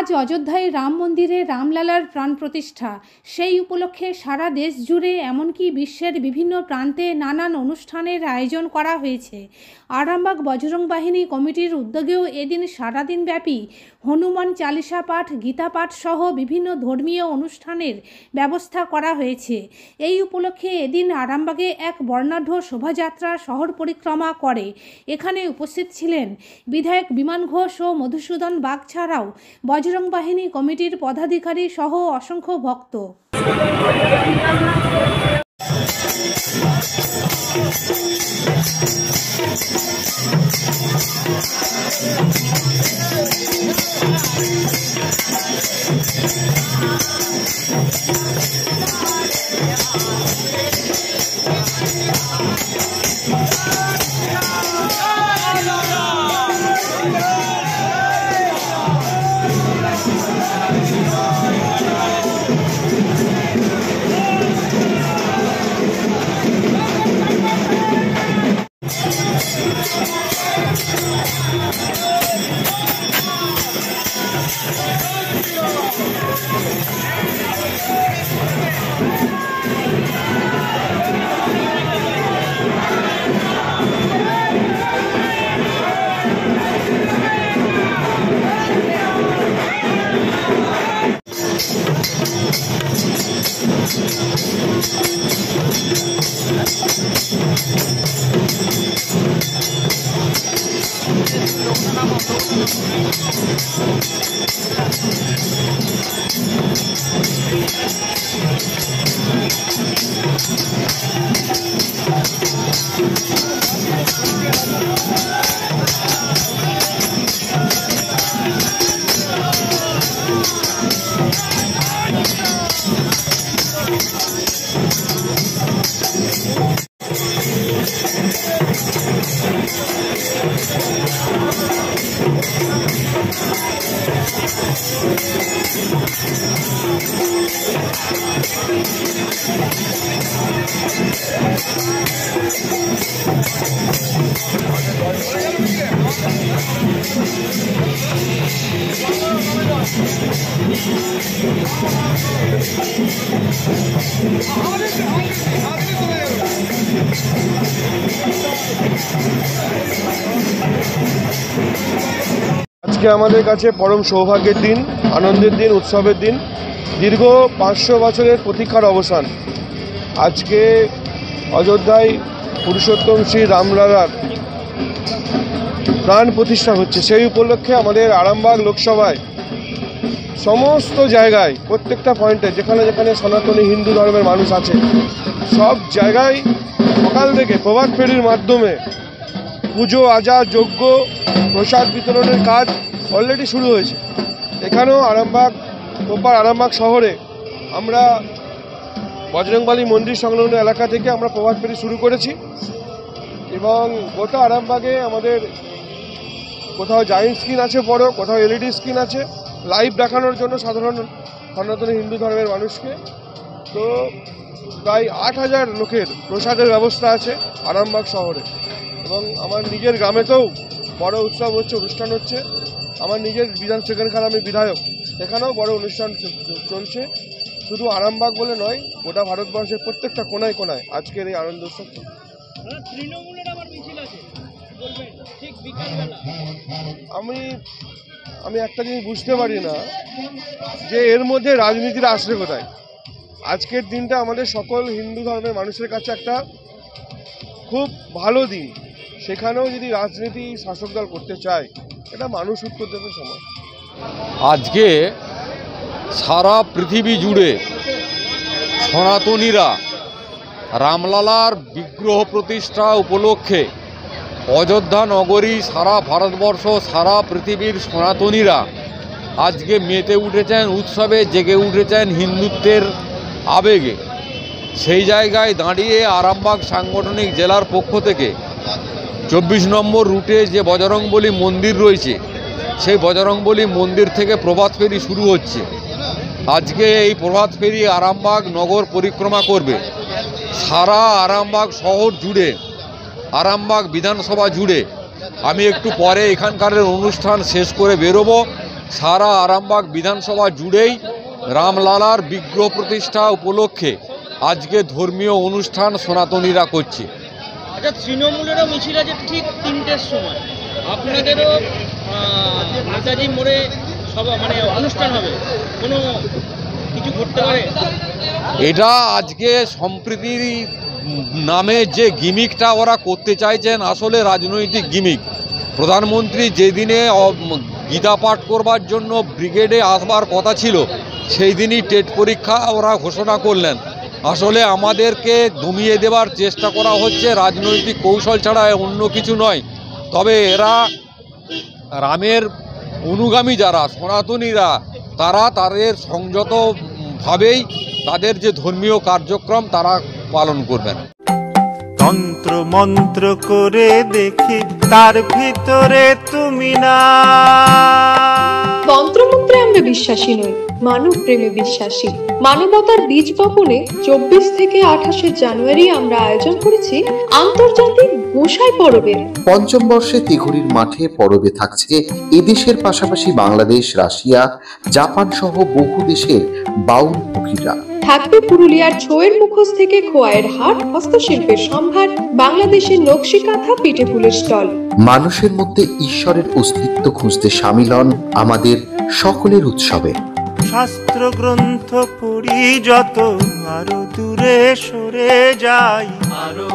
আজ অযোধ্যায় রাম মন্দিরে রামলালার প্রাণ প্রতিষ্ঠা। সেই উপলক্ষে সারা দেশ জুড়ে এমনকি বিশ্বের বিভিন্ন প্রান্তে নানান অনুষ্ঠানের আয়োজন করা হয়েছে। আরামবাগ বজরং বাহিনী কমিটির উদ্যোগেও এদিন সারাদিন ব্যাপী হনুমান চালিসা পাঠ, গীতা পাঠ সহ বিভিন্ন ধর্মীয় অনুষ্ঠানের ব্যবস্থা করা হয়েছে। এই উপলক্ষে এদিন আরামবাগে এক বর্ণাঢ্য শোভাযাত্রা শহর পরিক্রমা করে। এখানে উপস্থিত ছিলেন বিধায়ক বিমান ঘোষ ও মধুসূদন বাগ ছাড়াও বজরং বাহিনী কমিটির পদাধিকারী সহ অসংখ্য ভক্ত। আজকে আমাদের কাছে পরম সৌভাগ্যের দিন, আনন্দের দিন, উৎসবের দিন। দীর্ঘ 500 বছরের প্রতীক্ষার অবসান। আজকে অযোধ্যায় পুরুষোত্তম শ্রী রামলালার প্রাণ প্রতিষ্ঠা হচ্ছে। সেই উপলক্ষে আমাদের আরামবাগ লোকসভায় সমস্ত জায়গায়, প্রত্যেকটা পয়েন্টে যেখানে যেখানে সনাতনী হিন্দু ধর্মের মানুষ আছে, সব জায়গায় সকাল থেকে প্রভাত ফেরির মাধ্যমে পুজো, আজা, যজ্ঞ, প্রসাদ বিতরণের কাজ অলরেডি শুরু হয়েছে। এখানেও আরামবাগ, প্রপার আরামবাগ শহরে আমরা বজরংবলী মন্দির সংলগ্ন এলাকা থেকে আমরা প্রভাত ফেরি শুরু করেছি এবং গোটা আরামবাগে আমাদের কোথাও জায়েন্ট স্ক্রিন আছে বড়, কোথাও এলইডি স্ক্রিন আছে লাইভ দেখানোর জন্য সাধারণ সনাতনী হিন্দু ধর্মের মানুষকে। তো প্রায় 8000 লোকের প্রসাদের ব্যবস্থা আছে আরামবাগ শহরে। এবং আমার নিজের গ্রামেতেও বড় উৎসব হচ্ছে, অনুষ্ঠান হচ্ছে। আমার নিজের বিধান, সেখানকার আমি বিধায়ক, সেখানেও বড় অনুষ্ঠান চলছে। শুধু আরামবাগ বলে নয়, গোটা ভারতবর্ষের প্রত্যেকটা কোনায় কোনায় আজকের এই আনন্দ উৎসব চলছে। আমি একটা জিনিস বুঝতে পারি না যে এর মধ্যে রাজনীতির আসলে কোথায়। আজকের দিনটা আমাদের সকল হিন্দু ধর্মের মানুষের কাছে একটা খুব ভালো দিন। সেখানেও যদি রাজনীতি শাসক দল করতে চায়, এটা মানুষ উত্তর দেবে সময়। আজকে সারা পৃথিবী জুড়ে সনাতনীরা রামলালার বিগ্রহ প্রতিষ্ঠা উপলক্ষে অযোধ্যা নগরী, সারা ভারতবর্ষ, সারা পৃথিবীর সনাতনীরা আজকে মেতে উঠেছেন উৎসবে, জেগে উঠেছেন হিন্দুত্বের আবেগে। সেই জায়গায় দাঁড়িয়ে আরামবাগ সাংগঠনিক জেলার পক্ষ থেকে 24 নম্বর রুটে যে বজরংবলী মন্দির রয়েছে, সেই বজরংবলী মন্দির থেকে প্রভাত ফেরি শুরু হচ্ছে। আজকে এই প্রভাত ফেরি আরামবাগ নগর পরিক্রমা করবে। সারা আরামবাগ শহর জুড়ে, আরামবাগ বিধানসভা জুড়ে। আমি একটু পরে এখানকার অনুষ্ঠান শেষ করে বেরোবো, সারা আরামবাগ বিধানসভা জুড়েই রামলালার বিগ্রহ প্রতিষ্ঠা উপলক্ষে আজকে ধর্মীয় অনুষ্ঠান সনাতনীরা করছে। আচ্ছা, তৃণমূলেরও মিছিল আছে ঠিক 3টের সময়, আপনাদেরও নেতাজি মোড়ে সভা মানে অনুষ্ঠান হবে, কোনো কিছু ঘটতে পারে? এটা আজকে সম্প্রীতির নামে যে গিমিকটা ওরা করতে চাইছেন, আসলে রাজনৈতিক গিমিক। প্রধানমন্ত্রী যেদিনে গীতা পাঠ করবার জন্য ব্রিগেডে আসবার কথা ছিল, সেই দিনই টেট পরীক্ষা ওরা ঘোষণা করলেন। আসলে আমাদেরকে দমিয়ে দেবার চেষ্টা করা হচ্ছে, রাজনৈতিক কৌশল ছাড়া অন্য কিছু নয়। তবে এরা রামের অনুগামী যারা সনাতনীরা, তারা তাদের সংযতভাবেই তাদের যে ধর্মীয় কার্যক্রম তারা পালন করবেন। তন্ত্র মন্ত্র করে দেখি তার ভিতরে তুমি না। তন্ত্রমন্ত্রে আমরা বিশ্বাসী নই, মানব প্রেমে বিশ্বাসী। মানবতার বীজ বপনে 24 থেকে 28 জানুয়ারি আমরা আয়োজন করেছি আন্তর্জাতিক গোসাই পরবের। পঞ্চম বর্ষে তিঘুরির মাঠে পরবে থাকছে এদেশের পাশাপাশি বাংলাদেশ, রাশিয়া, জাপান সহ বহু দেশের বাউল পুকিরা। থাকবে পুরুলিয়ার ছোয়ের মুখোশ থেকে খোয়াইয়ের হাট, হস্তশিল্পের সম্ভার, বাংলাদেশের নকশি কাঁথা, পিঠে ফুলের স্টল। মানুষের মধ্যে ঈশ্বরের অস্তিত্ব খুঁজতে সামিল হন আমাদের সকলের উৎসবে। শাস্ত্র গ্রন্থ পড়ি যত, আরো দূরে সরে যাই, আরো